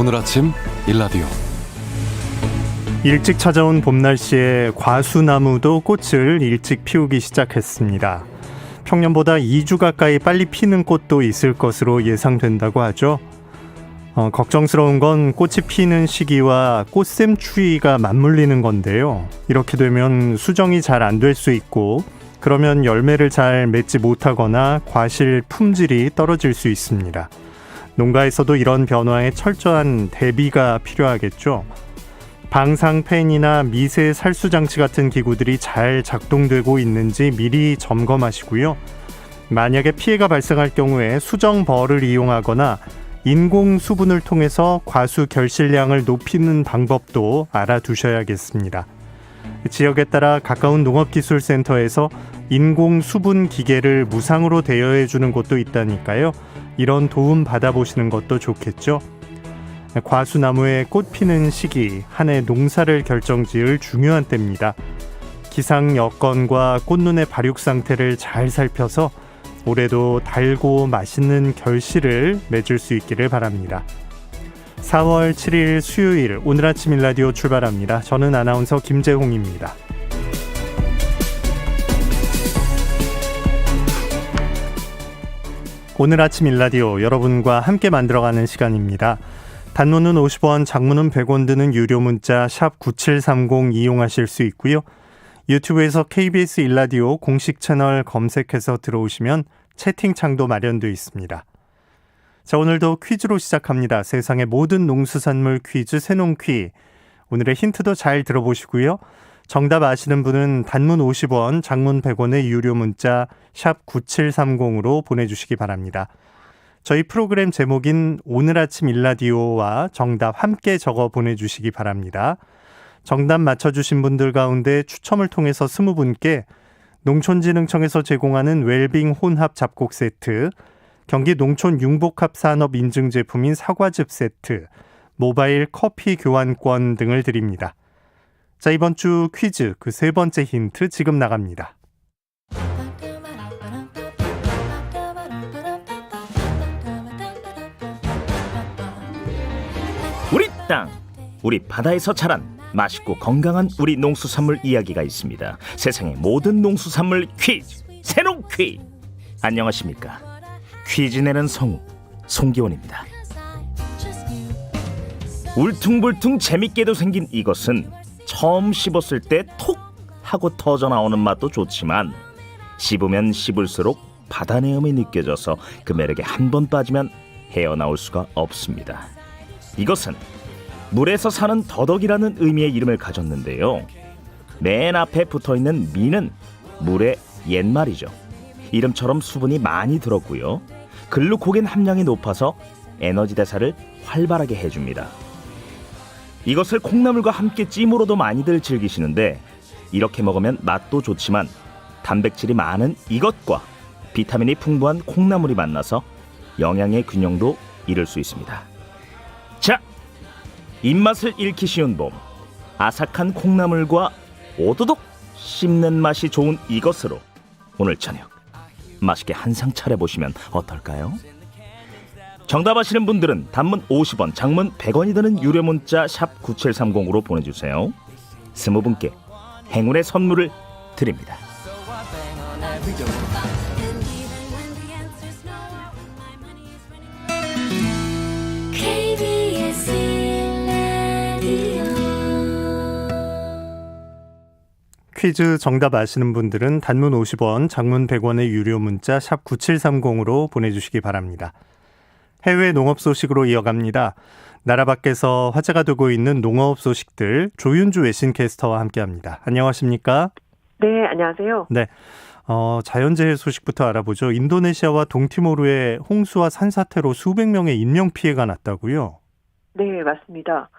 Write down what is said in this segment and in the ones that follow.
오늘 아침 일라디오. 일찍 찾아온 봄 날씨에 과수나무도 꽃을 일찍 피우기 시작했습니다. 평년보다 2주 가까이 빨리 피는 꽃도 있을 것으로 예상된다고 하죠. 걱정스러운 건 꽃이 피는 시기와 꽃샘 추위가 맞물리는 건데요. 이렇게 되면 수정이 잘 안 될 수 있고, 그러면 열매를 잘 맺지 못하거나 과실 품질이 떨어질 수 있습니다. 농가에서도 이런 변화에 철저한 대비가 필요하겠죠. 방상팬이나 미세 살수 장치 같은 기구들이 잘 작동되고 있는지 미리 점검하시고요. 만약에 피해가 발생할 경우에 수정벌을 이용하거나 인공 수분을 통해서 과수 결실량을 높이는 방법도 알아두셔야겠습니다. 지역에 따라 가까운 농업기술센터에서 인공 수분 기계를 무상으로 대여해 주는 곳도 있다니까요. 이런 도움 받아보시는 것도 좋겠죠. 과수나무의 꽃 피는 시기, 한 해 농사를 결정지을 중요한 때입니다. 기상 여건과 꽃눈의 발육 상태를 잘 살펴서 올해도 달고 맛있는 결실을 맺을 수 있기를 바랍니다. 4월 7일 수요일, 오늘 아침 일라디오 출발합니다. 저는 아나운서 김재홍입니다. 오늘 아침 일라디오 여러분과 함께 만들어가는 시간입니다. 단문은 50원, 장문은 100원 드는 유료 문자 샵 9730 이용하실 수 있고요. 유튜브에서 KBS 일라디오 공식 채널 검색해서 들어오시면 채팅창도 마련되어 있습니다. 자, 오늘도 퀴즈로 시작합니다. 세상의 모든 농수산물 퀴즈 새농퀴. 오늘의 힌트도 잘 들어보시고요. 정답 아시는 분은 단문 50원, 장문 100원의 유료 문자 샵 9730으로 보내주시기 바랍니다. 저희 프로그램 제목인 오늘 아침 일라디오와 정답 함께 적어 보내주시기 바랍니다. 정답 맞춰주신 분들 가운데 추첨을 통해서 20분께 농촌진흥청에서 제공하는 웰빙 혼합 잡곡 세트, 경기 농촌 융복합 산업 인증 제품인 사과즙 세트, 모바일 커피 교환권 등을 드립니다. 자, 이번 주 퀴즈 그 세 번째 힌트 지금 나갑니다. 우리 땅, 우리 바다에서 자란 맛있고 건강한 우리 농수산물 이야기가 있습니다. 세상의 모든 농수산물 퀴즈, 새농퀴. 안녕하십니까? 퀴즈 내는 성우 송기원입니다. 울퉁불퉁 재밌게도 생긴 이것은 처음 씹었을 때 톡 하고 터져 나오는 맛도 좋지만 씹으면 씹을수록 바다 내음이 느껴져서 그 매력에 한 번 빠지면 헤어나올 수가 없습니다. 이것은 물에서 사는 더덕이라는 의미의 이름을 가졌는데요. 맨 앞에 붙어있는 미는 물의 옛말이죠. 이름처럼 수분이 많이 들었고요. 글루코겐 함량이 높아서 에너지 대사를 활발하게 해줍니다. 이것을 콩나물과 함께 찜으로도 많이들 즐기시는데, 이렇게 먹으면 맛도 좋지만 단백질이 많은 이것과 비타민이 풍부한 콩나물이 만나서 영양의 균형도 이룰 수 있습니다. 자, 입맛을 잃기 쉬운 봄, 아삭한 콩나물과 오도독 씹는 맛이 좋은 이것으로 오늘 저녁 맛있게 한상 차려보시면 어떨까요? 정답 아시는 분들은 단문 50원, 장문 100원이 드는 유료 문자 샵 9730으로 보내주세요. 20분께 행운의 선물을 드립니다. 퀴즈 정답 아시는 분들은 단문 50원, 장문 100원의 유료 문자 샵 9730으로 보내주시기 바랍니다. 해외 농업 소식으로 이어갑니다. 나라 밖에서 화제가 되고 있는 농업 소식들 조윤주 외신캐스터와 함께합니다. 안녕하십니까? 네, 안녕하세요. 네, 자연재해 소식부터 알아보죠. 인도네시아와 동티모르의 홍수와 산사태로 수백 명의 인명피해가 났다고요? 네, 맞습니다.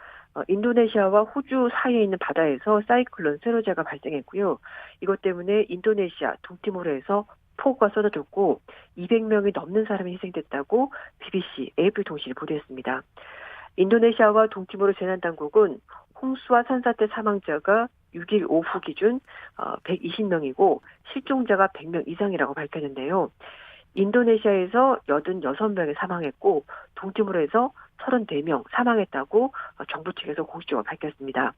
인도네시아와 호주 사이에 있는 바다에서 사이클론 세로제가 발생했고요. 이것 때문에 인도네시아 동티모르에서 폭우가 쏟아졌고 200명이 넘는 사람이 희생됐다고 BBC, AFP-통신이 보도했습니다. 인도네시아와 동티모르 재난당국은 홍수와 산사태 사망자가 6일 오후 기준 120명이고 실종자가 100명 이상이라고 밝혔는데요. 인도네시아에서 86명이 사망했고 동티모르에서 34명 사망했다고 정부 측에서 공식적으로 밝혔습니다.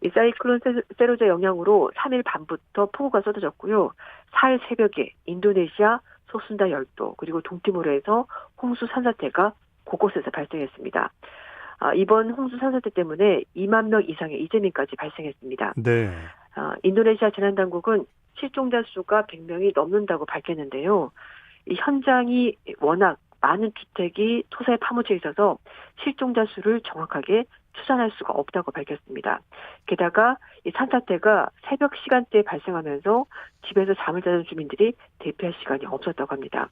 이 사이클론 세로제 영향으로 3일 밤부터 폭우가 쏟아졌고요. 4일 새벽에 인도네시아 소순다 열도 그리고 동티모르에서 홍수 산사태가 곳곳에서 발생했습니다. 이번 홍수 산사태 때문에 2만 명 이상의 이재민까지 발생했습니다. 네. 인도네시아 재난당국은 실종자 수가 100명이 넘는다고 밝혔는데요. 이 현장이 워낙 많은 주택이 토사에 파묻혀 있어서 실종자 수를 정확하게 추산할 수가 없다고 밝혔습니다. 게다가 이 산사태가 새벽 시간대에 발생하면서 집에서 잠을 자는 주민들이 대피할 시간이 없었다고 합니다.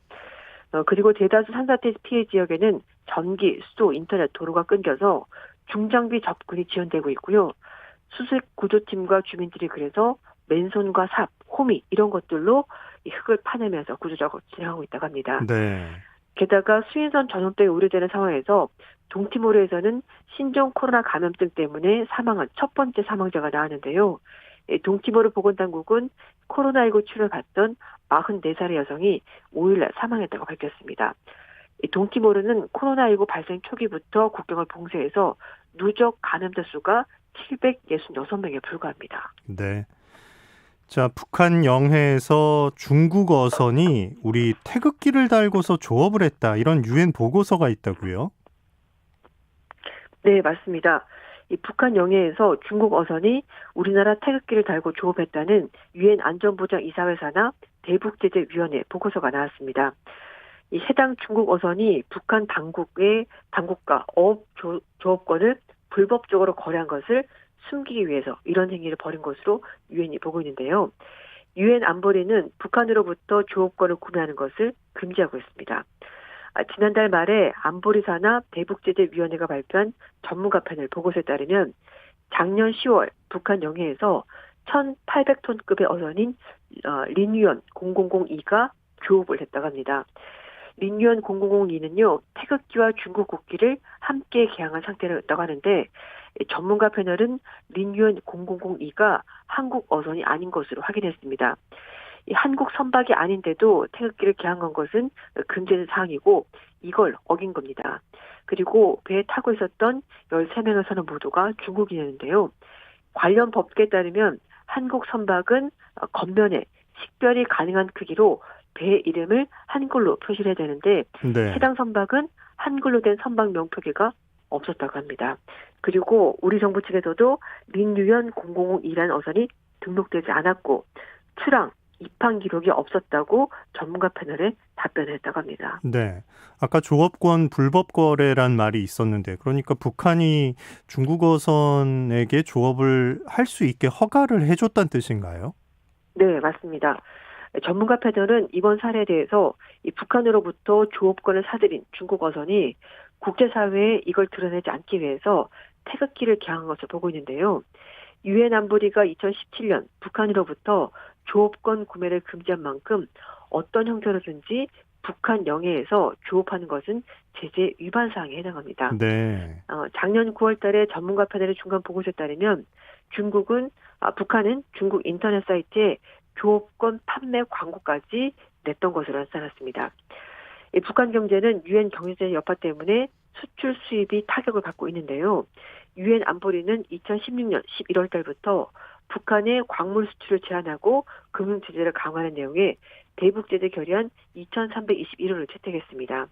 그리고 대다수 산사태 피해 지역에는 전기, 수도, 인터넷, 도로가 끊겨서 중장비 접근이 지연되고 있고요. 수색 구조팀과 주민들이 그래서 맨손과 삽, 호미 이런 것들로 이 흙을 파내면서 구조 작업을 진행하고 있다고 합니다. 네. 게다가 수인선 전염병이 우려되는 상황에서 동티모르에서는 신종 코로나 감염증 때문에 사망한 첫 번째 사망자가 나왔는데요. 동티모르 보건당국은 코로나19 치료를 받던 44살의 여성이 5일날 사망했다고 밝혔습니다. 동티모르는 코로나19 발생 초기부터 국경을 봉쇄해서 누적 감염자 수가 766명에 불과합니다. 네. 자, 북한 영해에서 중국 어선이 우리 태극기를 달고서 조업을 했다. 이런 유엔 보고서가 있다고요? 네, 맞습니다. 이 북한 영해에서 중국 어선이 우리나라 태극기를 달고 조업했다는 유엔 안전보장 이사회사나 대북제재위원회 보고서가 나왔습니다. 이 해당 중국 어선이 북한 당국과 어업 조업권을 불법적으로 거래한 것을 숨기기 위해서 이런 행위를 벌인 것으로 유엔이 보고 있는데요. 유엔 안보리는 북한으로부터 조업권을 구매하는 것을 금지하고 있습니다. 지난달 말에 안보리사나 대북제재위원회가 발표한 전문가패널 보고서에 따르면 작년 10월 북한 영해에서 1,800톤급의 어선인 린유언 0002가 조업을 했다고 합니다. 린유언 0002는요 태극기와 중국 국기를 함께 개항한 상태였다고 하는데 전문가 패널은 린유언 0002가 한국 어선이 아닌 것으로 확인했습니다. 이 한국 선박이 아닌데도 태극기를 개항한 것은 금지된 사항이고 이걸 어긴 겁니다. 그리고 배에 타고 있었던 13명의 선원 모두가 중국인이었는데요. 관련 법규에 따르면 한국 선박은 겉면에 식별이 가능한 크기로 배 이름을 한글로 표시를 해야 되는데 네. 해당 선박은 한글로 된 선박 명표기가 없었다고 합니다. 그리고 우리 정부 측에서도 린유연 0002라는 어선이 등록되지 않았고 출항, 입항 기록이 없었다고 전문가 패널에 답변을 했다고 합니다. 네. 아까 조업권 불법 거래란 말이 있었는데 그러니까 북한이 중국 어선에게 조업을 할 수 있게 허가를 해줬다는 뜻인가요? 네, 맞습니다. 전문가 패널은 이번 사례에 대해서 이 북한으로부터 조업권을 사들인 중국 어선이 국제사회에 이걸 드러내지 않기 위해서 태극기를 개항한 것을 보고 있는데요. 유엔 안보리가 2017년 북한으로부터 조업권 구매를 금지한 만큼 어떤 형태로든지 북한 영해에서 조업하는 것은 제재 위반 사항에 해당합니다. 네. 작년 9월 달에 전문가 패널의 중간 보고서에 따르면 북한은 중국 인터넷 사이트에 조업권 판매 광고까지 냈던 것으로 나타났습니다. 북한 경제는 유엔 경제제재 여파 때문에 수출 수입이 타격을 받고 있는데요. 유엔 안보리는 2016년 11월 달부터 북한의 광물 수출을 제한하고 금융 제재를 강화하는 내용의 대북 제재 결의안 2321호를 채택했습니다.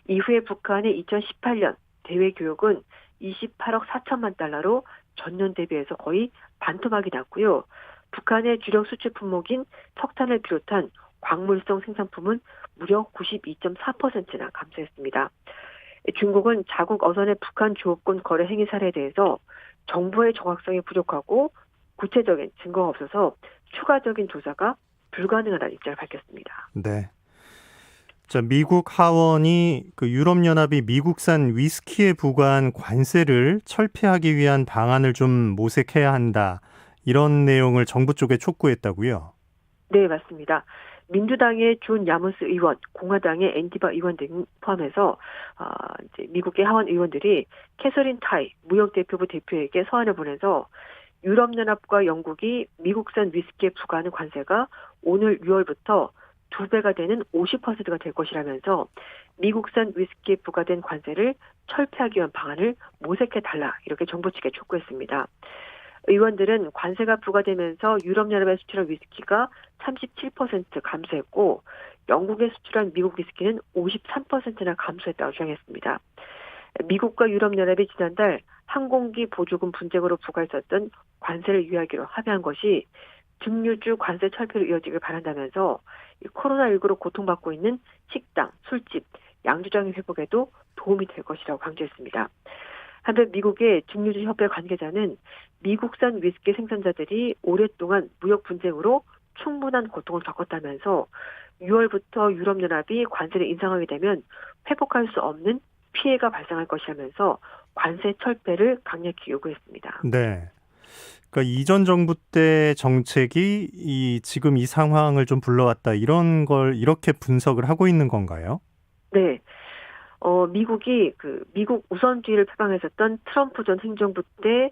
이후에 북한의 2018년 대외 교역은 28억 4천만 달러로 전년 대비해서 거의 반토막이 났고요. 북한의 주력 수출 품목인 석탄을 비롯한 광물성 생산품은 무려 92.4%나 감소했습니다. 중국은 자국 어선의 북한 조업권 거래 행위 사례에 대해서 정보의 정확성이 부족하고 구체적인 증거가 없어서 추가적인 조사가 불가능하다는 입장을 밝혔습니다. 네. 자, 미국 하원이 그 유럽연합이 미국산 위스키에 부과한 관세를 철폐하기 위한 방안을 좀 모색해야 한다. 이런 내용을 정부 쪽에 촉구했다고요? 네, 맞습니다. 민주당의 존 야무스 의원, 공화당의 앤디바 의원 등 포함해서 이제 미국의 하원 의원들이 캐서린 타이 무역대표부 대표에게 서한을 보내서 유럽연합과 영국이 미국산 위스키에 부과하는 관세가 오늘 6월부터 2배가 되는 50%가 될 것이라면서 미국산 위스키에 부과된 관세를 철폐하기 위한 방안을 모색해달라 이렇게 정부 측에 촉구했습니다. 의원들은 관세가 부과되면서 유럽연합에 수출한 위스키가 37% 감소했고 영국에 수출한 미국 위스키는 53%나 감소했다고 주장했습니다. 미국과 유럽연합이 지난달 항공기 보조금 분쟁으로 부과했었던 관세를 유예하기로 합의한 것이 증류주 관세 철폐로 이어지길 바란다면서 코로나19로 고통받고 있는 식당, 술집, 양주장의 회복에도 도움이 될 것이라고 강조했습니다. 한편 미국의 증류주협회 관계자는 미국산 위스키 생산자들이 오랫동안 무역 분쟁으로 충분한 고통을 겪었다면서 6월부터 유럽연합이 관세를 인상하게 되면 회복할 수 없는 피해가 발생할 것이라면서 관세 철폐를 강력히 요구했습니다. 네. 그러니까 이전 정부 때 정책이 지금 이 상황을 좀 불러왔다 이런 걸 이렇게 분석을 하고 있는 건가요? 네. 미국이 미국 우선주의를 표방했었던 트럼프 전 행정부 때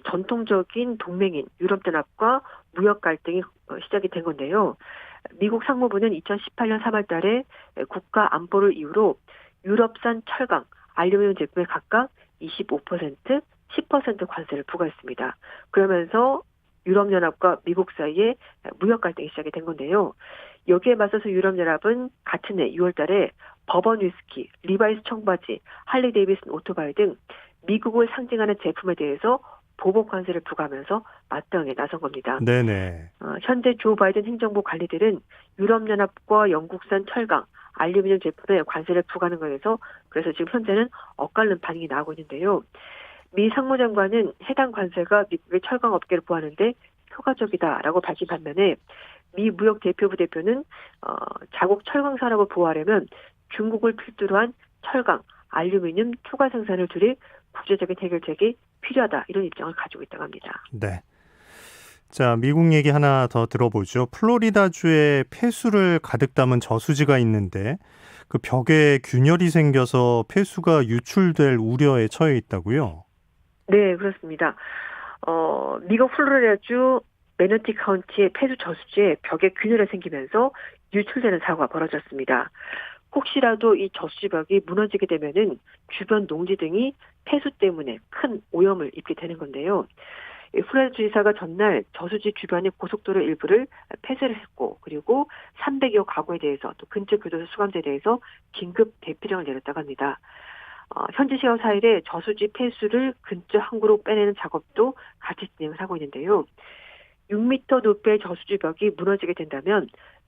전통적인 동맹인 유럽연합과 무역 갈등이 시작이 된 건데요. 미국 상무부는 2018년 3월 달에 국가 안보를 이유로 유럽산 철강, 알루미늄 제품에 각각 25%, 10% 관세를 부과했습니다. 그러면서 유럽연합과 미국 사이에 무역 갈등이 시작이 된 건데요. 여기에 맞서서 유럽연합은 같은 해 6월 달에 버번 위스키, 리바이스 청바지, 할리 데이비슨 오토바이 등 미국을 상징하는 제품에 대해서 보복 관세를 부과하면서 맞대응에 나선 겁니다. 네네. 현재 조 바이든 행정부 관리들은 유럽연합과 영국산 철강, 알루미늄 제품에 관세를 부과하는 것에서 그래서 지금 현재는 엇갈린 반응이 나오고 있는데요. 미 상무장관은 해당 관세가 미국의 철강 업계를 보호하는데 효과적이다라고 밝힌 반면에 미 무역 대표부 대표는 자국 철강 산업을 보호하려면 중국을 필두로 한 철강, 알루미늄 추가 생산을 줄일 국제적인 해결책이 필요하다 이런 입장을 가지고 있다고 합니다. 네. 자, 미국 얘기 하나 더 들어보죠. 플로리다주에 폐수를 가득 담은 저수지가 있는데 그 벽에 균열이 생겨서 폐수가 유출될 우려에 처해 있다고요? 네, 그렇습니다. 미국 플로리다주 매너티 카운티의 폐수 저수지에 벽에 균열이 생기면서 유출되는 사고가 벌어졌습니다. 혹시라도 이 저수지 벽이 무너지게 되면은 주변 농지 등이 폐수 때문에 큰 오염을 입게 되는 건데요. 플로리다 주지사가 전날 저수지 주변의 고속도로 일부를 폐쇄를 했고 그리고 300여 가구에 대해서 또 근처 교도소 수감자에 대해서 긴급 대피령을 내렸다고 합니다. 현지 시각 4일에 저수지 폐수를 근처 항구로 빼내는 작업도 같이 진행을 하고 있는데요. 6m 높이의 저수지 벽이 무너지게 된다면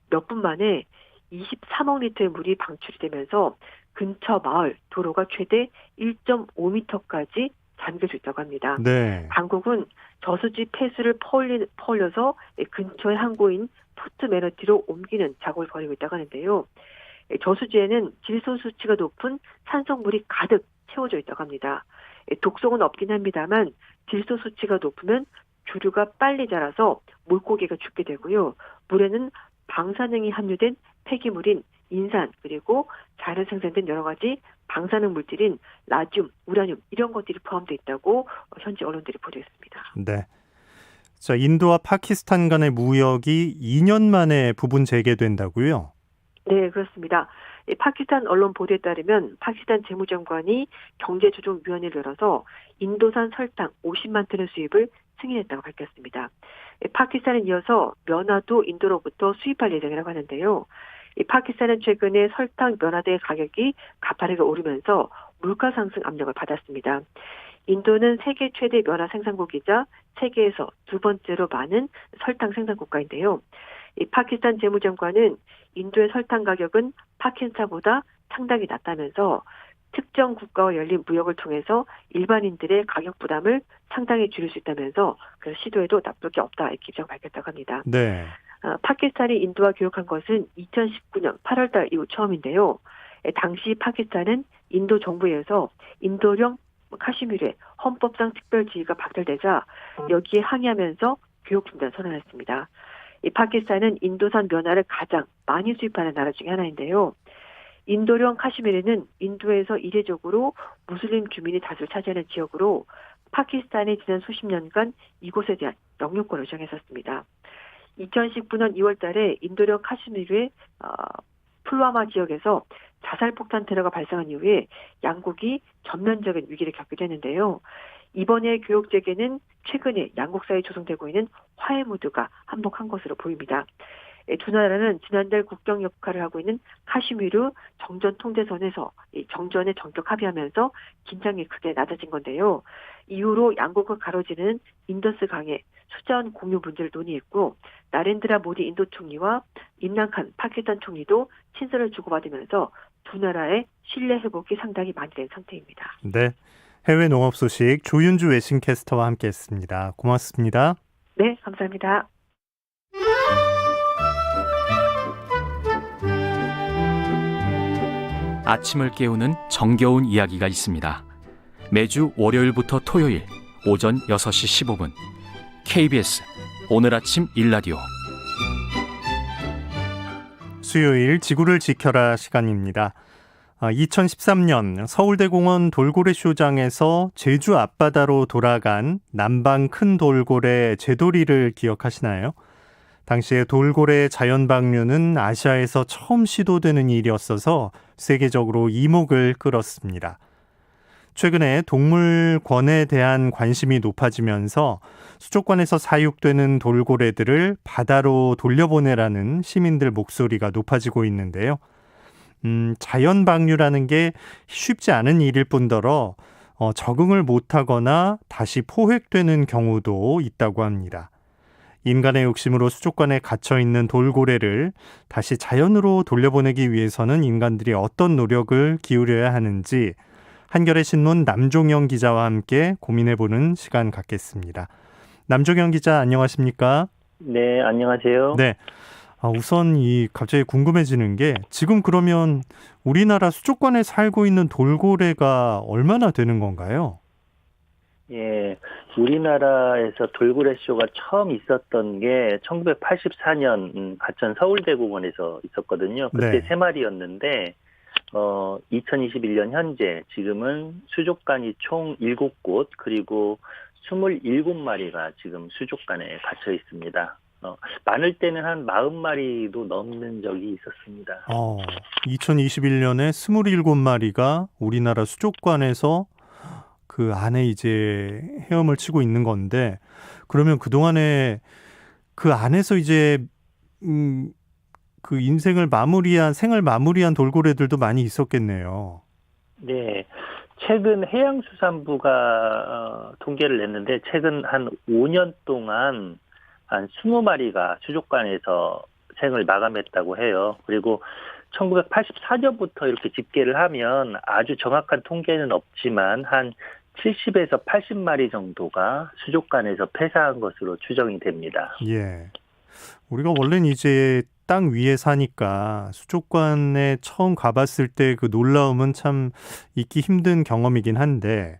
몇 분 만에 23억 리터의 물이 방출이 되면서 근처 마을, 도로가 최대 1.5m까지 잠길 수 있다고 합니다. 네. 당국은 저수지 폐수를 퍼올려서 근처의 항구인 포트 매너티로 옮기는 작업을 벌이고 있다고 하는데요. 저수지에는 질소 수치가 높은 산성물이 가득 채워져 있다고 합니다. 독성은 없긴 합니다만 질소 수치가 높으면 조류가 빨리 자라서 물고기가 죽게 되고요. 물에는 방사능이 함유된 폐기물인 인산 그리고 자연 생산된 여러 가지 방사능 물질인 라듐, 우라늄 이런 것들이 포함되어 있다고 현지 언론들이 보도했습니다. 네. 자, 인도와 파키스탄 간의 무역이 2년 만에 부분 재개된다고요? 네, 그렇습니다. 파키스탄 언론 보도에 따르면 파키스탄 재무장관이 경제조정위원회를 열어서 인도산 설탕 50만 톤의 수입을 승인했다고 밝혔습니다. 파키스탄은 이어서 면화도 인도로부터 수입할 예정이라고 하는데요. 파키스탄은 최근에 설탕 면화대의 가격이 가파르게 오르면서 물가 상승 압력을 받았습니다. 인도는 세계 최대 면화 생산국이자 세계에서 두 번째로 많은 설탕 생산 국가인데요. 파키스탄 재무장관은 인도의 설탕 가격은 파키스탄보다 상당히 낮다면서 특정 국가와 열린 무역을 통해서 일반인들의 가격 부담을 상당히 줄일 수 있다면서 그래서 시도에도 나쁠 게 없다 이렇게 입장을 밝혔다고 합니다. 네. 파키스탄이 인도와 교역한 것은 2019년 8월 달 이후 처음인데요. 당시 파키스탄은 인도 정부에서 인도령 카시미르의 헌법상 특별 지위가 박탈되자 여기에 항의하면서 교역 중단 선언했습니다. 파키스탄은 인도산 면화를 가장 많이 수입하는 나라 중에 하나인데요. 인도령 카시미르는 인도에서 이례적으로 무슬림 주민이 다수를 차지하는 지역으로 파키스탄이 지난 수십 년간 이곳에 대한 영유권을 주장했었습니다. 2019년 2월 달에 인도령 카슈미르의 풀와마 지역에서 자살폭탄 테러가 발생한 이후에 양국이 전면적인 위기를 겪게 되는데요. 이번에 교역 재개는 최근에 양국 사이에 조성되고 있는 화해 무드가 한몫한 것으로 보입니다. 두 나라는 지난달 국경 역할을 하고 있는 카슈미르 정전 통제선에서 정전에 전격 합의하면서 긴장이 크게 낮아진 건데요. 이후로 양국을 가로지르는 인더스 강의 수자원 공유 문제를 논의했고 나렌드라 모디 인도 총리와 임란칸 파키스탄 총리도 친서를 주고받으면서 두 나라의 신뢰 회복이 상당히 많이 된 상태입니다. 네, 해외 농업 소식 조윤주 외신캐스터와 함께했습니다. 고맙습니다. 네, 감사합니다. 아침을 깨우는 정겨운 이야기가 있습니다. 매주 월요일부터 토요일 오전 6시 15분 KBS 오늘 아침 일라디오 수요일 지구를 지켜라 시간입니다. 2013년 서울대공원 돌고래 쇼장에서 제주 앞바다로 돌아간 남방 큰 돌고래 제돌이를 기억하시나요? 당시에 돌고래 자연 방류는 아시아에서 처음 시도되는 일이었어서 세계적으로 이목을 끌었습니다. 최근에 동물권에 대한 관심이 높아지면서 수족관에서 사육되는 돌고래들을 바다로 돌려보내라는 시민들 목소리가 높아지고 있는데요. 자연 방류라는 게 쉽지 않은 일일 뿐더러 적응을 못하거나 다시 포획되는 경우도 있다고 합니다. 인간의 욕심으로 수족관에 갇혀있는 돌고래를 다시 자연으로 돌려보내기 위해서는 인간들이 어떤 노력을 기울여야 하는지 한겨레 신문 남종영 기자와 함께 고민해보는 시간 갖겠습니다. 남종영 기자 안녕하십니까? 네, 안녕하세요. 네. 우선 갑자기 궁금해지는 게 지금 그러면 우리나라 수족관에 살고 있는 돌고래가 얼마나 되는 건가요? 예, 우리나라에서 돌고래 쇼가 처음 있었던 게 1984년 가천 서울대공원에서 있었거든요. 그때 네. 3마리였는데 2021년 현재 지금은 수족관이 총 7곳 그리고 27마리가 지금 수족관에 갇혀 있습니다. 많을 때는 한 40마리도 넘는 적이 있었습니다. 2021년에 27마리가 우리나라 수족관에서 그 안에 이제 헤엄을 치고 있는 건데 그러면 그동안에 그 안에서 이제 그 생을 마무리한 돌고래들도 많이 있었겠네요. 네. 최근 해양수산부가 통계를 냈는데 최근 한 5년 동안 한 20마리가 수족관에서 생을 마감했다고 해요. 그리고 1984년부터 이렇게 집계를 하면 아주 정확한 통계는 없지만 한 70에서 80마리 정도가 수족관에서 폐사한 것으로 추정이 됩니다. 예. 우리가 원래는 이제 땅 위에 사니까 수족관에 처음 가봤을 때 그 놀라움은 참 잊기 힘든 경험이긴 한데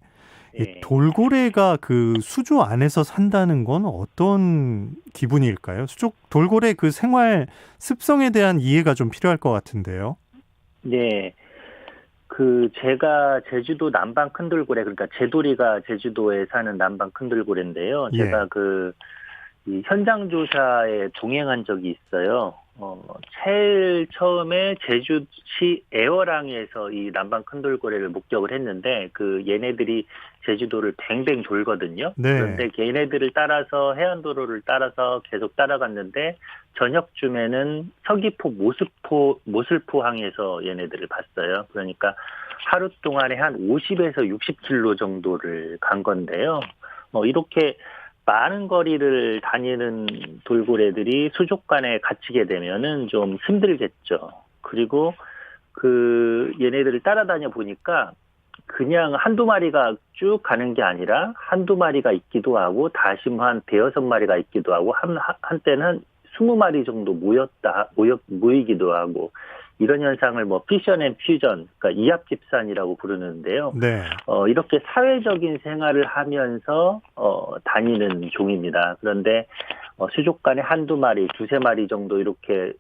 이 돌고래가 그 수조 안에서 산다는 건 어떤 기분일까요? 돌고래 그 생활 습성에 대한 이해가 좀 필요할 것 같은데요. 네. 제가 제주도 남방 큰돌고래, 그러니까 제돌이가 제주도에 사는 남방 큰돌고래인데요. 제가 이 현장 조사에 동행한 적이 있어요. 제일 처음에 제주시 애월항에서 이 남방 큰돌고래를 목격을 했는데 얘네들이 제주도를 뱅뱅 돌거든요. 네. 그런데 얘네들을 따라서 해안도로를 따라서 계속 따라갔는데 저녁쯤에는 서귀포 모슬포항에서 얘네들을 봤어요. 그러니까 하루 동안에 한 50에서 60km 정도를 간 건데요. 이렇게 많은 거리를 다니는 돌고래들이 수족관에 갇히게 되면은 좀 힘들겠죠. 그리고 얘네들을 따라다녀 보니까 그냥 한두 마리가 쭉 가는 게 아니라 한두 마리가 있기도 하고 다시 한 대여섯 마리가 있기도 하고 한때는 20마리 정도 모이기도 하고 이런 현상을 피션 앤 퓨전, 그러니까 이합집산이라고 부르는데요. 네. 이렇게 사회적인 생활을 하면서 다니는 종입니다. 그런데 수족관에 한두 마리, 두세 마리 정도 이렇게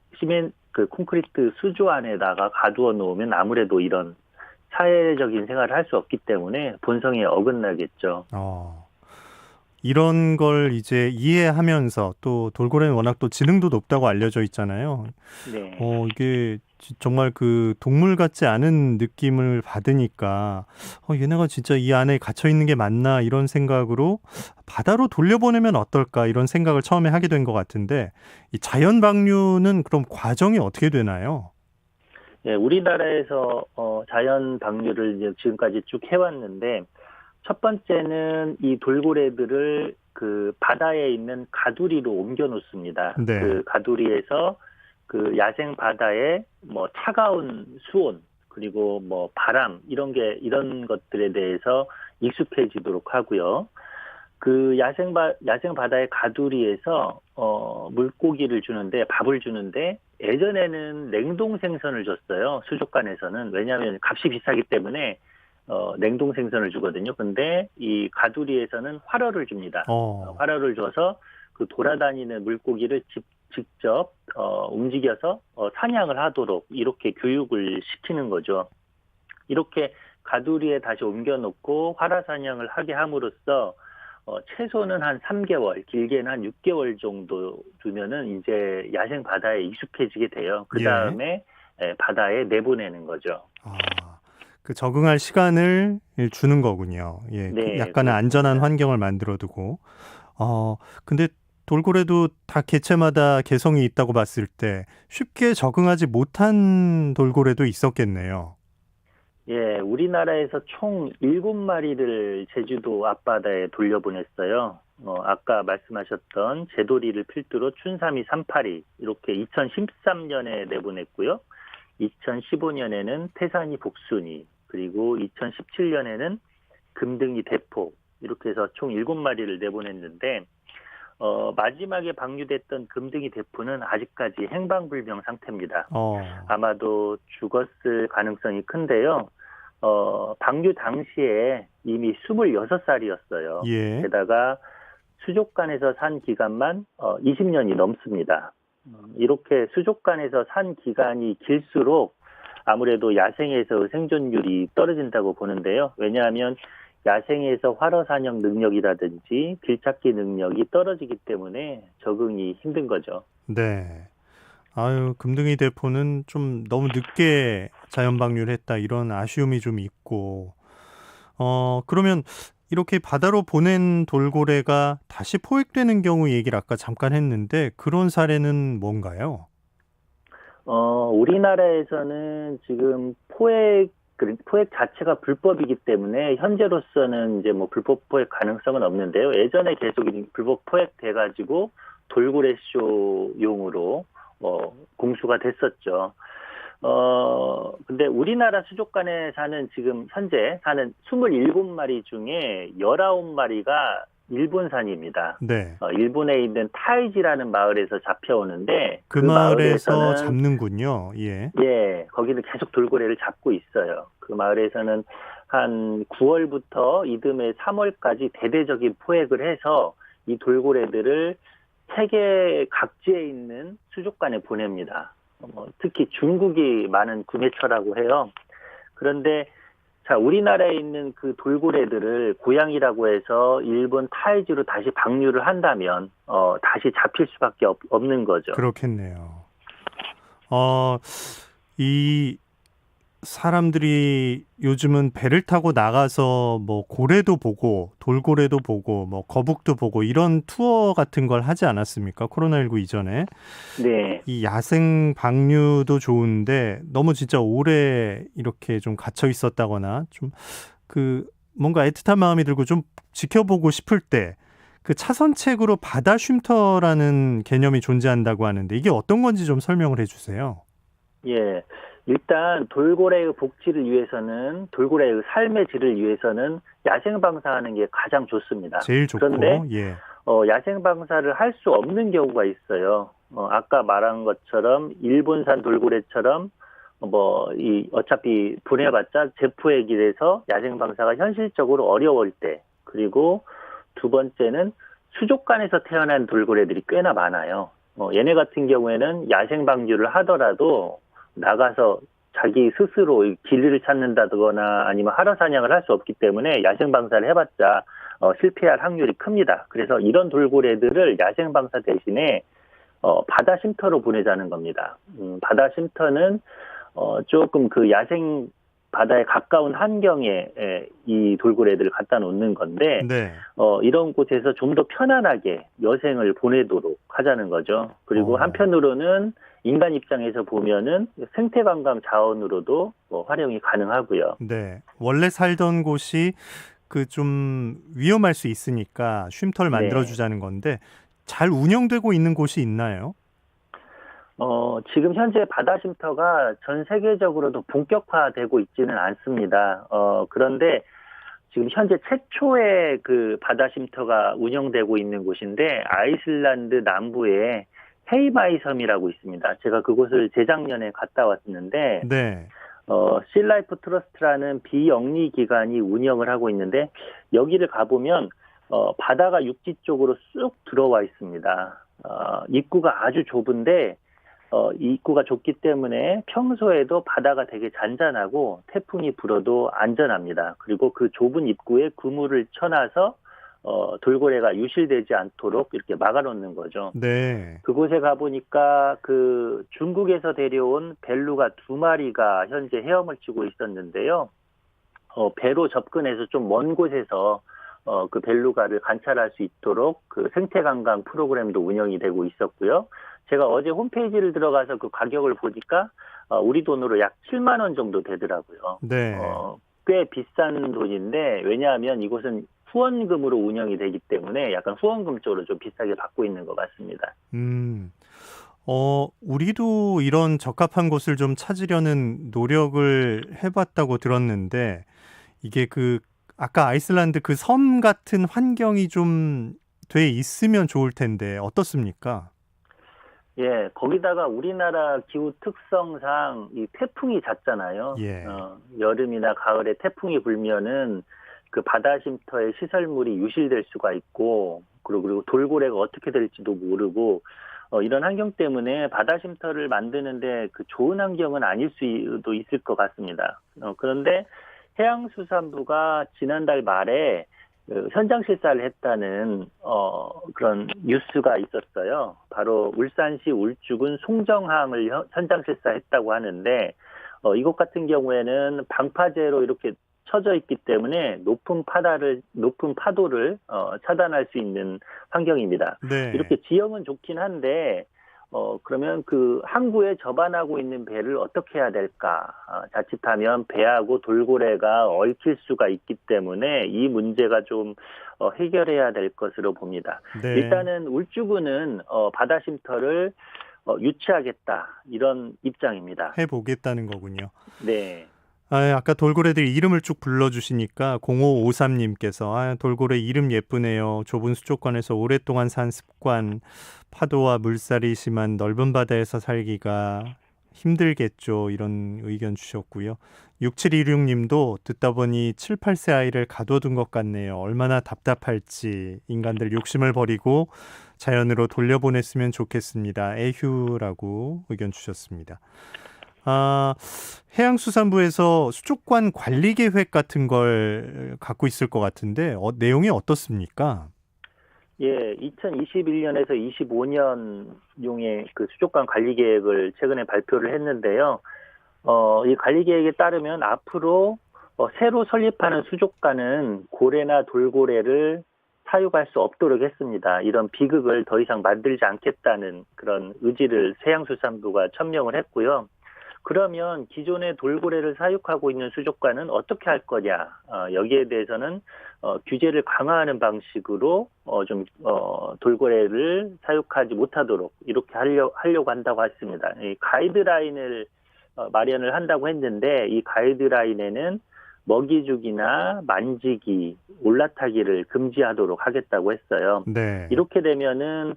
콘크리트 수조 안에다가 가두어 놓으면 아무래도 이런 사회적인 생활을 할 수 없기 때문에 본성에 어긋나겠죠. 이런 걸 이제 이해하면서 또 돌고래는 워낙 또 지능도 높다고 알려져 있잖아요. 네. 이게 정말 그 동물 같지 않은 느낌을 받으니까 얘네가 진짜 이 안에 갇혀 있는 게 맞나 이런 생각으로 바다로 돌려보내면 어떨까 이런 생각을 처음에 하게 된 것 같은데 이 자연 방류는 그럼 과정이 어떻게 되나요? 예, 우리나라에서 자연 방류를 이제 지금까지 쭉 해왔는데 첫 번째는 이 돌고래들을 그 바다에 있는 가두리로 옮겨 놓습니다. 네. 그 가두리에서 그 야생 바다에 뭐 차가운 수온 그리고 뭐 바람 이런 것들에 대해서 익숙해지도록 하고요. 그 야생 바다의 가두리에서 물고기를 주는데 밥을 주는데 예전에는 냉동 생선을 줬어요. 수족관에서는. 왜냐하면 값이 비싸기 때문에 냉동 생선을 주거든요. 근데 이 가두리에서는 활어를 줍니다. 활어를 줘서 그 돌아다니는 물고기를 직접 움직여서 사냥을 하도록 이렇게 교육을 시키는 거죠. 이렇게 가두리에 다시 옮겨놓고 활어 사냥을 하게 함으로써 최소는 한 3개월, 길게는 한 6개월 정도 두면은 이제 야생 바다에 익숙해지게 돼요. 그 다음에 바다에 내보내는 거죠. 그 적응할 시간을 주는 거군요. 예, 네, 약간의 안전한 환경을 만들어두고. 근데 돌고래도 다 개체마다 개성이 있다고 봤을 때 쉽게 적응하지 못한 돌고래도 있었겠네요. 예, 우리나라에서 총 7마리를 제주도 앞바다에 돌려보냈어요. 아까 말씀하셨던 제도리를 필두로 춘삼이 382 이렇게 2013년에 내보냈고요. 2015년에는 태산이 복순이 그리고 2017년에는 금등이 대포 이렇게 해서 총 7마리를 내보냈는데 마지막에 방류됐던 금등이 대포는 아직까지 행방불명 상태입니다. 아마도 죽었을 가능성이 큰데요. 방류 당시에 이미 26살이었어요. 예. 게다가 수족관에서 산 기간만 20년이 넘습니다. 이렇게 수족관에서 산 기간이 길수록 아무래도 야생에서 생존율이 떨어진다고 보는데요. 왜냐하면 야생에서 활어 사냥 능력이라든지 길찾기 능력이 떨어지기 때문에 적응이 힘든 거죠. 네. 금등이 대포는 좀 너무 늦게 자연 방류를 했다 이런 아쉬움이 좀 있고 그러면 이렇게 바다로 보낸 돌고래가 다시 포획되는 경우 얘기를 아까 잠깐 했는데 그런 사례는 뭔가요? 우리나라에서는 지금 포획 자체가 불법이기 때문에 현재로서는 이제 뭐 불법 포획 가능성은 없는데요. 예전에 계속 불법 포획돼가지고 돌고래 쇼용으로 공수가 됐었죠. 근데 우리나라 수족관에 지금 현재 사는 27마리 중에 19마리가 일본산입니다. 네. 일본에 있는 타이지라는 마을에서 잡혀오는데 그 마을에서 잡는군요. 예. 예, 거기는 계속 돌고래를 잡고 있어요. 그 마을에서는 한 9월부터 이듬해 3월까지 대대적인 포획을 해서 이 돌고래들을 세계 각지에 있는 수족관에 보냅니다. 특히 중국이 많은 구매처라고 해요. 그런데 우리나라에 있는 그 돌고래들을 고양이라고 해서 일본 타이지로 다시 방류를 한다면 다시 잡힐 수밖에 없는 거죠. 그렇겠네요. 이 사람들이 요즘은 배를 타고 나가서 뭐 고래도 보고 돌고래도 보고 뭐 거북도 보고 이런 투어 같은 걸 하지 않았습니까? 코로나19 이전에. 네. 이 야생 방류도 좋은데 너무 진짜 오래 이렇게 좀 갇혀 있었다거나 좀 뭔가 애틋한 마음이 들고 좀 지켜보고 싶을 때 그 차선책으로 바다 쉼터라는 개념이 존재한다고 하는데 이게 어떤 건지 좀 설명을 해주세요. 예. 일단 돌고래의 복지를 위해서는 돌고래의 삶의 질을 위해서는 야생 방사하는 게 가장 좋습니다. 제일 좋고. 그런데 예. 야생 방사를 할 수 없는 경우가 있어요. 아까 말한 것처럼 일본산 돌고래처럼 어차피 보내봤자 제포액이 돼서 야생 방사가 현실적으로 어려울 때 그리고 두 번째는 수족관에서 태어난 돌고래들이 꽤나 많아요. 얘네 같은 경우에는 야생 방류를 하더라도 나가서 자기 스스로 길을 찾는다거나 아니면 하러 사냥을 할 수 없기 때문에 야생 방사를 해봤자 실패할 확률이 큽니다. 그래서 이런 돌고래들을 야생 방사 대신에 바다 쉼터로 보내자는 겁니다. 바다 쉼터는 조금 그 야생 바다에 가까운 환경에 이 돌고래들을 갖다 놓는 건데 네. 이런 곳에서 좀 더 편안하게 여생을 보내도록 하자는 거죠. 그리고 한편으로는 인간 입장에서 보면은 생태 관광 자원으로도 활용이 가능하고요. 네. 원래 살던 곳이 그 좀 위험할 수 있으니까 쉼터를 네. 만들어주자는 건데 잘 운영되고 있는 곳이 있나요? 지금 현재 바다 쉼터가 전 세계적으로도 본격화되고 있지는 않습니다. 그런데 지금 현재 최초의 그 바다 쉼터가 운영되고 있는 곳인데 아이슬란드 남부에 헤이마이 섬이라고 있습니다. 제가 그곳을 재작년에 갔다 왔는데 네. 씨라이프 트러스트라는 비영리 기관이 운영을 하고 있는데 여기를 가보면 바다가 육지 쪽으로 쑥 들어와 있습니다. 입구가 아주 좁은데 입구가 좁기 때문에 평소에도 바다가 되게 잔잔하고 태풍이 불어도 안전합니다. 그리고 그 좁은 입구에 그물을 쳐놔서 돌고래가 유실되지 않도록 이렇게 막아놓는 거죠. 네. 그곳에 가보니까 그 중국에서 데려온 벨루가 2마리가 현재 헤엄을 치고 있었는데요. 배로 접근해서 좀 먼 곳에서 그 벨루가를 관찰할 수 있도록 그 생태 관광 프로그램도 운영이 되고 있었고요. 제가 어제 홈페이지를 들어가서 그 가격을 보니까 우리 돈으로 약 7만 원 정도 되더라고요. 네. 꽤 비싼 돈인데 왜냐하면 이곳은 후원금으로 운영이 되기 때문에 약간 후원금 쪽으로 좀 비싸게 받고 있는 것 같습니다. 우리도 이런 적합한 곳을 좀 찾으려는 노력을 해봤다고 들었는데 이게 아까 아이슬란드 그 섬 같은 환경이 좀 돼 있으면 좋을 텐데 어떻습니까? 예, 거기다가 우리나라 기후 특성상 이 태풍이 잦잖아요. 예. 여름이나 가을에 태풍이 불면은 그 바다 쉼터의 시설물이 유실될 수가 있고, 그리고 돌고래가 어떻게 될지도 모르고, 이런 환경 때문에 바다 쉼터를 만드는데 그 좋은 환경은 아닐 수도 있을 것 같습니다. 그런데 해양수산부가 지난달 말에 현장 실사를 했다는 그런 뉴스가 있었어요. 바로 울산시 울주군 송정항을 현장 실사했다고 하는데 이곳 같은 경우에는 방파제로 이렇게 쳐져 있기 때문에 높은 파도를 차단할 수 있는 환경입니다. 네. 이렇게 지형은 좋긴 한데 그러면 그 항구에 접안하고 있는 배를 어떻게 해야 될까? 자칫하면 배하고 돌고래가 얽힐 수가 있기 때문에 이 문제가 좀 해결해야 될 것으로 봅니다. 네. 일단은 울주군은 바다 쉼터를 유치하겠다 이런 입장입니다. 해보겠다는 거군요. 네. 아까 돌고래들 이름을 쭉 불러주시니까 0553님께서 돌고래 이름 예쁘네요. 좁은 수족관에서 오랫동안 산 습관, 파도와 물살이 심한 넓은 바다에서 살기가 힘들겠죠. 이런 의견 주셨고요. 6726님도 듣다 보니 7, 8세 아이를 가둬둔 것 같네요. 얼마나 답답할지 인간들 욕심을 버리고 자연으로 돌려보냈으면 좋겠습니다. 에휴라고 의견 주셨습니다. 해양수산부에서 수족관 관리 계획 같은 걸 갖고 있을 것 같은데 내용이 어떻습니까? 예, 2021년에서 25년용의 그 수족관 관리 계획을 최근에 발표를 했는데요. 이 관리 계획에 따르면 앞으로 새로 설립하는 수족관은 고래나 돌고래를 사육할 수 없도록 했습니다. 이런 비극을 더 이상 만들지 않겠다는 그런 의지를 해양수산부가 천명을 했고요. 그러면 기존의 돌고래를 사육하고 있는 수족관은 어떻게 할 거냐? 여기에 대해서는 규제를 강화하는 방식으로 돌고래를 사육하지 못하도록 이렇게 하려고 한다고 했습니다. 이 가이드라인을 마련을 한다고 했는데 이 가이드라인에는 먹이주기나 만지기, 올라타기를 금지하도록 하겠다고 했어요. 네. 이렇게 되면은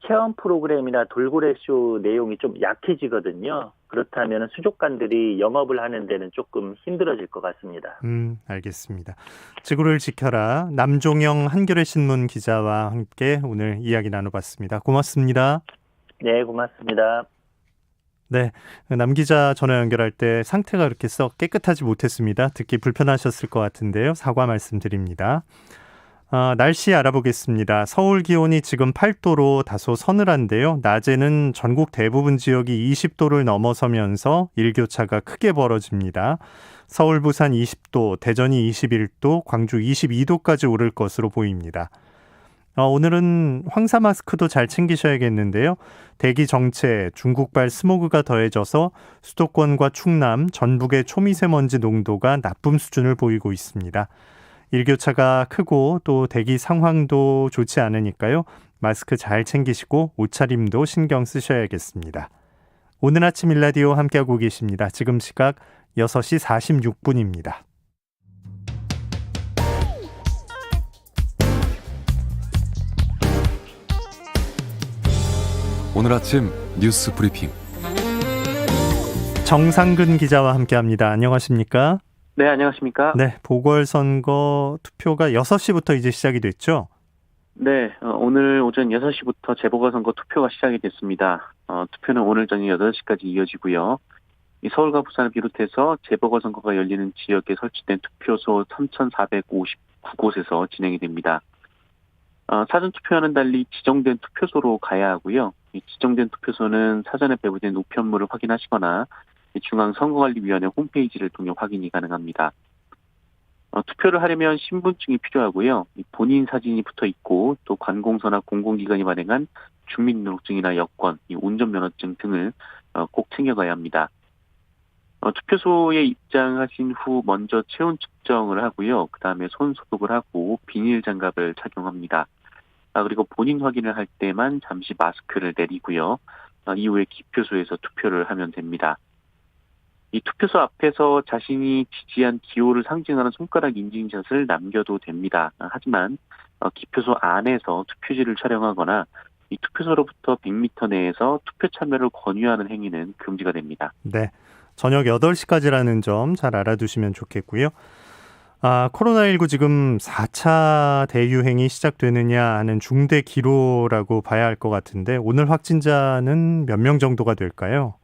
체험 프로그램이나 돌고래 쇼 내용이 좀 약해지거든요. 그렇다면 수족관들이 영업을 하는 데는 조금 힘들어질 것 같습니다. 알겠습니다. 지구를 지켜라. 남종영 한겨레 신문 기자와 함께 오늘 이야기 나눠봤습니다. 고맙습니다. 네, 고맙습니다. 네, 남 기자 전화 연결할 때 상태가 그렇게 썩 깨끗하지 못했습니다. 듣기 불편하셨을 것 같은데요. 사과 말씀드립니다. 날씨 알아보겠습니다. 서울 기온이 지금 8도로 다소 서늘한데요. 낮에는 전국 대부분 지역이 20도를 넘어서면서 일교차가 크게 벌어집니다. 서울, 부산 20도, 대전이 21도, 광주 22도까지 오를 것으로 보입니다. 오늘은 황사 마스크도 잘 챙기셔야겠는데요. 대기 정체, 중국발 스모그가 더해져서 수도권과 충남, 전북의 초미세먼지 농도가 나쁨 수준을 보이고 있습니다. 일교차가 크고 또 대기 상황도 좋지 않으니까요. 마스크 잘 챙기시고 옷차림도 신경 쓰셔야겠습니다. 오늘 아침 일라디오 함께하고 계십니다. 지금 시각 6시 46분입니다. 오늘 아침 뉴스 브리핑 정상근 기자와 함께합니다. 안녕하십니까? 네, 안녕하십니까? 네, 보궐선거 투표가 6시부터 이제 시작이 됐죠? 네, 오늘 오전 6시부터 재보궐선거 투표가 시작이 됐습니다. 투표는 오늘 저녁 8시까지 이어지고요. 이 서울과 부산을 비롯해서 재보궐선거가 열리는 지역에 설치된 투표소 3,459곳에서 진행이 됩니다. 사전투표와는 달리 지정된 투표소로 가야 하고요. 이 지정된 투표소는 사전에 배부된 우편물을 확인하시거나 중앙선거관리위원회 홈페이지를 통해 확인이 가능합니다. 투표를 하려면 신분증이 필요하고요. 본인 사진이 붙어 있고 또 관공서나 공공기관이 발행한 주민등록증이나 여권, 운전면허증 등을 꼭 챙겨가야 합니다. 투표소에 입장하신 후 먼저 체온 측정을 하고요. 그 다음에 손 소독을 하고 비닐 장갑을 착용합니다. 그리고 본인 확인을 할 때만 잠시 마스크를 내리고요. 이후에 기표소에서 투표를 하면 됩니다. 이 투표소 앞에서 자신이 지지한 기호를 상징하는 손가락 인증샷을 남겨도 됩니다. 하지만 기표소 안에서 투표지를 촬영하거나 이 투표소로부터 100m 내에서 투표 참여를 권유하는 행위는 금지가 됩니다. 네, 저녁 8시까지라는 점 잘 알아두시면 좋겠고요. 코로나19 지금 4차 대유행이 시작되느냐 하는 중대 기로라고 봐야 할 것 같은데 오늘 확진자는 몇 명 정도가 될까요?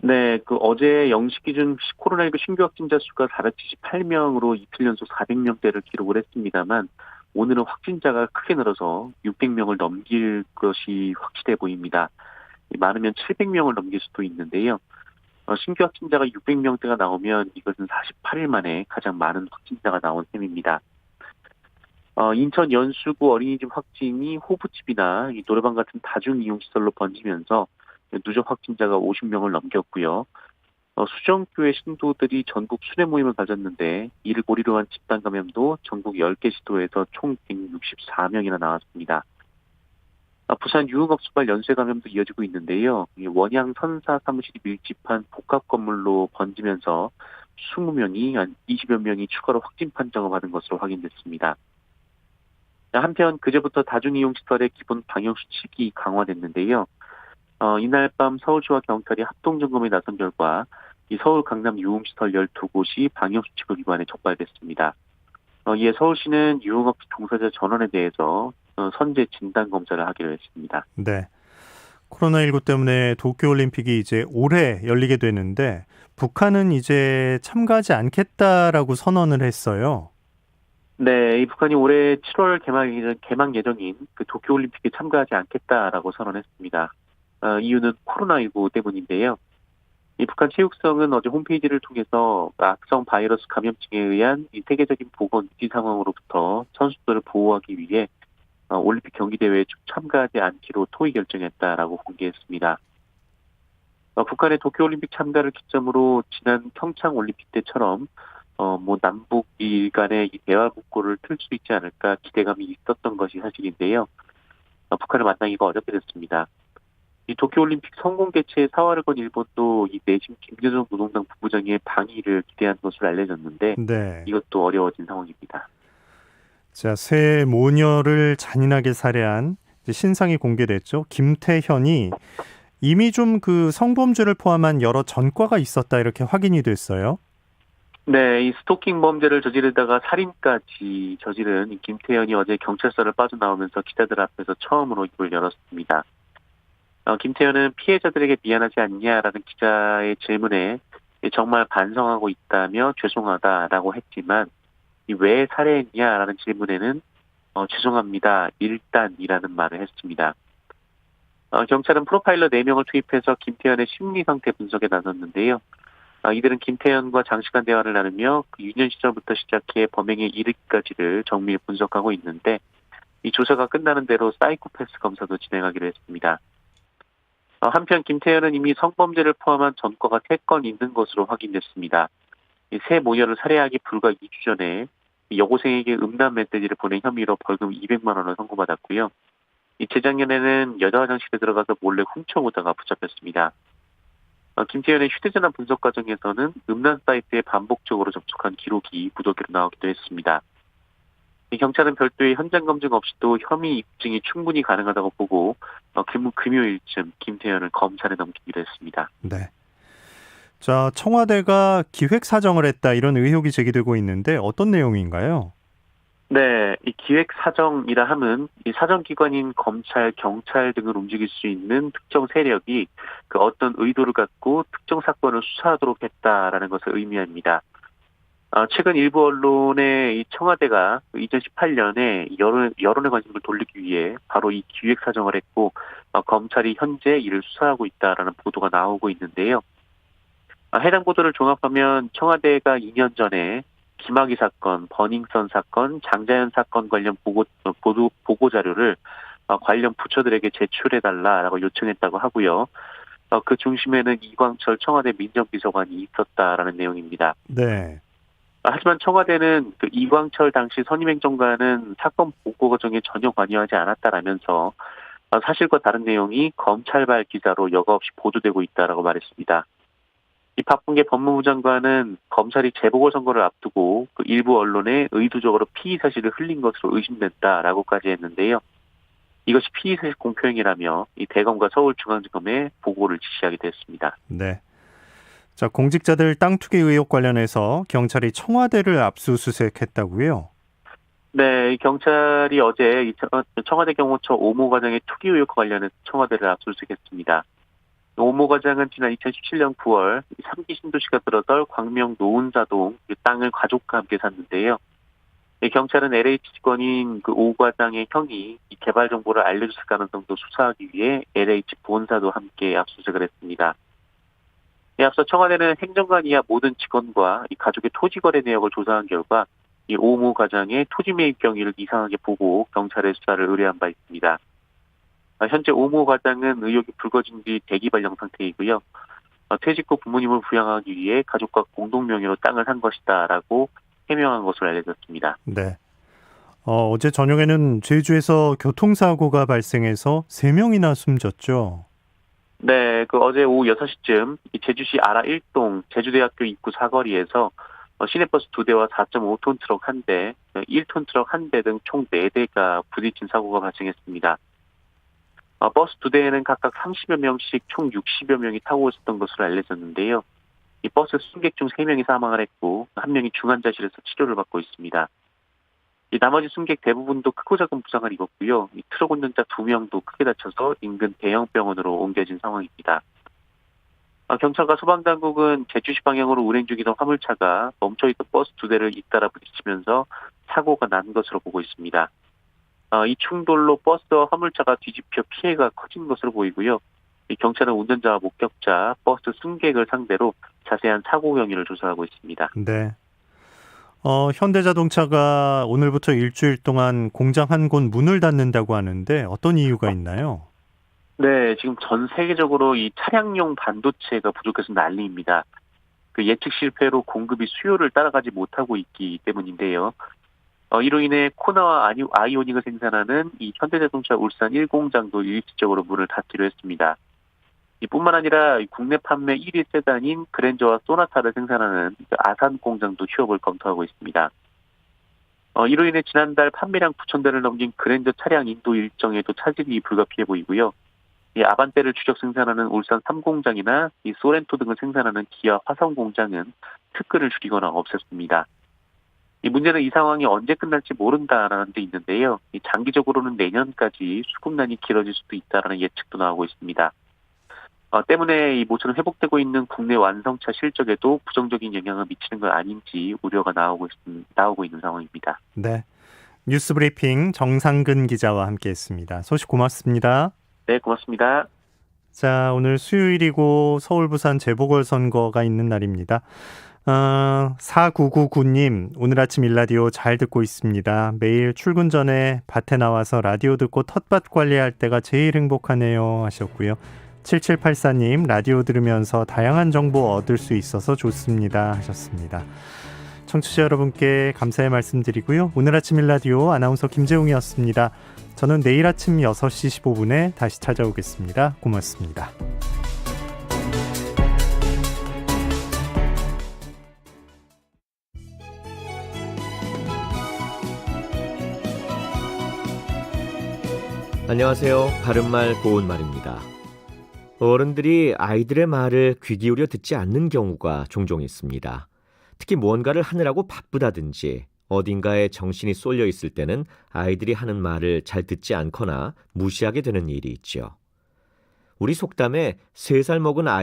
네, 어제 0시 기준 코로나19 신규 확진자 수가 478명으로 이틀 연속 400명대를 기록을 했습니다만 오늘은 확진자가 크게 늘어서 600명을 넘길 것이 확실해 보입니다. 많으면 700명을 넘길 수도 있는데요. 신규 확진자가 600명대가 나오면 이것은 48일 만에 가장 많은 확진자가 나온 셈입니다. 인천 연수구 어린이집 확진이 호프집이나 노래방 같은 다중이용시설로 번지면서 누적 확진자가 50명을 넘겼고요. 수정교회 신도들이 전국 순회 모임을 가졌는데 이를 고리로 한 집단 감염도 전국 10개 시도에서 총 164명이나 나왔습니다. 부산 유흥업소발 연쇄 감염도 이어지고 있는데요. 원양 선사 사무실이 밀집한 복합 건물로 번지면서 20명이 한 20여 명이 추가로 확진 판정을 받은 것으로 확인됐습니다. 한편 그제부터 다중이용시설의 기본 방역수칙이 강화됐는데요. 이날 밤 서울시와 경찰이 합동점검에 나선 결과 이 서울 강남 유흥시설 12곳이 방역수칙을 위반해 적발됐습니다. 이에 서울시는 유흥업체 종사자 전원에 대해서 선제 진단검사를 하기로 했습니다. 네. 코로나19 때문에 도쿄올림픽이 이제 올해 열리게 되는데 북한은 이제 참가하지 않겠다라고 선언을 했어요. 네, 이 북한이 올해 7월 개막 예정인 도쿄올림픽에 참가하지 않겠다라고 선언했습니다. 이유는 코로나19 때문인데요. 이 북한 체육성은 어제 홈페이지를 통해서 악성 바이러스 감염증에 의한 이 세계적인 보건 위기 상황으로부터 선수들을 보호하기 위해 올림픽 경기대회에 참가하지 않기로 토의 결정했다라고 공개했습니다. 북한의 도쿄올림픽 참가를 기점으로 지난 평창올림픽 때처럼 남북 이 간의 이 대화 문고를 틀 수 있지 않을까 기대감이 있었던 것이 사실인데요. 북한을 만나기가 어렵게 됐습니다. 이 도쿄올림픽 성공 개최에 사활을 건 일본도 이 내심 김여정 노동당 부부장의 방위를 기대한 것으로 알려졌는데 네. 이것도 어려워진 상황입니다. 자, 새 모녀를 잔인하게 살해한 신상이 공개됐죠. 김태현이 이미 좀 성범죄를 포함한 여러 전과가 있었다 이렇게 확인이 됐어요. 네, 이 스토킹 범죄를 저지르다가 살인까지 저지른 이 김태현이 어제 경찰서를 빠져나오면서 기자들 앞에서 처음으로 입을 열었습니다. 김태현은 피해자들에게 미안하지 않냐라는 기자의 질문에 정말 반성하고 있다며 죄송하다라고 했지만 왜 살해했냐라는 질문에는 죄송합니다. 일단이라는 말을 했습니다. 경찰은 프로파일러 4명을 투입해서 김태현의 심리 상태 분석에 나섰는데요. 이들은 김태현과 장시간 대화를 나누며 그 유년 시절부터 시작해 범행에 이르기까지를 정밀 분석하고 있는데 이 조사가 끝나는 대로 사이코패스 검사도 진행하기로 했습니다. 한편 김태현은 이미 성범죄를 포함한 전과가 3건 있는 것으로 확인됐습니다. 새 모녀를 살해하기 불과 2주 전에 여고생에게 음란 메시지를 보낸 혐의로 벌금 200만 원을 선고받았고요. 재작년에는 여자 화장실에 들어가서 몰래 훔쳐오다가 붙잡혔습니다. 김태현의 휴대전화 분석 과정에서는 음란 사이트에 반복적으로 접촉한 기록이 무더기로 나오기도 했습니다. 경찰은 별도의 현장 검증 없이도 혐의 입증이 충분히 가능하다고 보고 금요일쯤 김태현을 검찰에 넘기기로 했습니다. 네. 자, 청와대가 기획 사정을 했다 이런 의혹이 제기되고 있는데 어떤 내용인가요? 네, 이 기획 사정이라 함은 이 사정기관인 검찰, 경찰 등을 움직일 수 있는 특정 세력이 그 어떤 의도를 갖고 특정 사건을 수사하도록 했다라는 것을 의미합니다. 최근 일부 언론에 이 청와대가 2018년에 여론의 관심을 돌리기 위해 바로 이 기획 사정을 했고 검찰이 현재 이를 수사하고 있다라는 보도가 나오고 있는데요. 해당 보도를 종합하면 청와대가 2년 전에 김학의 사건, 버닝썬 사건, 장자연 사건 관련 보고 자료를 관련 부처들에게 제출해달라라고 요청했다고 하고요. 그 중심에는 이광철 청와대 민정비서관이 있었다라는 내용입니다. 네. 하지만 청와대는 그 이광철 당시 선임행정관은 사건 보고 과정에 전혀 관여하지 않았다라면서 사실과 다른 내용이 검찰발 기사로 여과 없이 보도되고 있다라고 말했습니다. 이 박범계 법무부 장관은 검찰이 재보궐선거를 앞두고 그 일부 언론에 의도적으로 피의 사실을 흘린 것으로 의심된다라고까지 했는데요. 이것이 피의 사실 공표행위라며 이 대검과 서울중앙지검에 보고를 지시하게 됐습니다. 네. 자, 공직자들 땅 투기 의혹 관련해서 경찰이 청와대를 압수수색했다고요? 네, 경찰이 어제 청와대 경호처 오모 과장의 투기 의혹 관련해서 청와대를 압수수색했습니다. 오모 과장은 지난 2017년 9월 3기 신도시가 들어설 광명 노은사동 땅을 가족과 함께 샀는데요. 경찰은 LH 직원인 그 오 과장의 형이 이 개발 정보를 알려줬을 가능성도 수사하기 위해 LH 본사도 함께 압수수색을 했습니다. 앞서 청와대는 행정관 이하 모든 직원과 이 가족의 토지 거래 내역을 조사한 결과 이 오모 과장의 토지 매입 경위를 이상하게 보고 경찰에 수사를 의뢰한 바 있습니다. 현재 오모 과장은 의혹이 불거진 뒤 대기 발령 상태이고요. 퇴직 후 부모님을 부양하기 위해 가족과 공동 명의로 땅을 산 것이다라고 해명한 것으로 알려졌습니다. 네. 어제 저녁에는 제주에서 교통사고가 발생해서 3명이나 숨졌죠. 네, 그 어제 오후 6시쯤 제주시 아라 1동 제주대학교 입구 사거리에서 시내버스 2대와 4.5톤 트럭 1대, 1톤 트럭 1대 등 총 4대가 부딪힌 사고가 발생했습니다. 버스 2대에는 각각 30여 명씩 총 60여 명이 타고 있었던 것으로 알려졌는데요. 이 버스 승객 중 3명이 사망을 했고 1명이 중환자실에서 치료를 받고 있습니다. 이 나머지 승객 대부분도 크고 작은 부상을 입었고요. 이 트럭 운전자 2명도 크게 다쳐서 인근 대형 병원으로 옮겨진 상황입니다. 경찰과 소방당국은 제주시 방향으로 운행 중이던 화물차가 멈춰있던 버스 2대를 잇따라 부딪히면서 사고가 난 것으로 보고 있습니다. 이 충돌로 버스와 화물차가 뒤집혀 피해가 커진 것으로 보이고요. 이 경찰은 운전자와 목격자, 버스 승객을 상대로 자세한 사고 경위를 조사하고 있습니다. 네. 현대자동차가 오늘부터 일주일 동안 공장 한 곳 문을 닫는다고 하는데 어떤 이유가 있나요? 네, 지금 전 세계적으로 이 차량용 반도체가 부족해서 난리입니다. 그 예측 실패로 공급이 수요를 따라가지 못하고 있기 때문인데요. 이로 인해 코나와 아이오닉을 생산하는 이 현대자동차 울산 1공장도 일시적으로 문을 닫기로 했습니다. 이뿐만 아니라 국내 판매 1위 세단인 그랜저와 소나타를 생산하는 아산 공장도 휴업을 검토하고 있습니다. 이로 인해 지난달 판매량 9,000대를 넘긴 그랜저 차량 인도 일정에도 차질이 불가피해 보이고요. 이 아반떼를 주력 생산하는 울산 3공장이나 이 소렌토 등을 생산하는 기아 화성 공장은 특근을 줄이거나 없앴습니다. 이 문제는 이 상황이 언제 끝날지 모른다라는 데 있는데요. 이 장기적으로는 내년까지 수급난이 길어질 수도 있다라는 예측도 나오고 있습니다. 때문에 이 모처럼 회복되고 있는 국내 완성차 실적에도 부정적인 영향을 미치는 건 아닌지 우려가 나오고 있는 상황입니다. 네. 뉴스브리핑 정상근 기자와 함께했습니다. 소식 고맙습니다. 네, 고맙습니다. 자, 오늘 수요일이고 서울 부산 재보궐선거가 있는 날입니다. 4999님, 오늘 아침 일라디오 잘 듣고 있습니다. 매일 출근 전에 밭에 나와서 라디오 듣고 텃밭 관리할 때가 제일 행복하네요 하셨고요. 7784님, 라디오 들으면서 다양한 정보 얻을 수 있어서 좋습니다 하셨습니다. 청취자 여러분께 감사의 말씀드리고요. 오늘 아침 일라디오 아나운서 김재웅이었습니다. 저는 내일 아침 6시 15분에 다시 찾아오겠습니다. 고맙습니다. 안녕하세요. 바른말 고운말입니다. 어른들이 아이들의 말을 귀 기울여 듣지 않는 경우가 종종 있습니다. 특히 무언가를 하느라고 바쁘다든지 어딘가에 정신이 쏠려 있을 때는 아이들이 하는 말을 잘 듣지 않거나 무시하게 되는 일이 있죠. 우리 속담에 3살 먹은 아이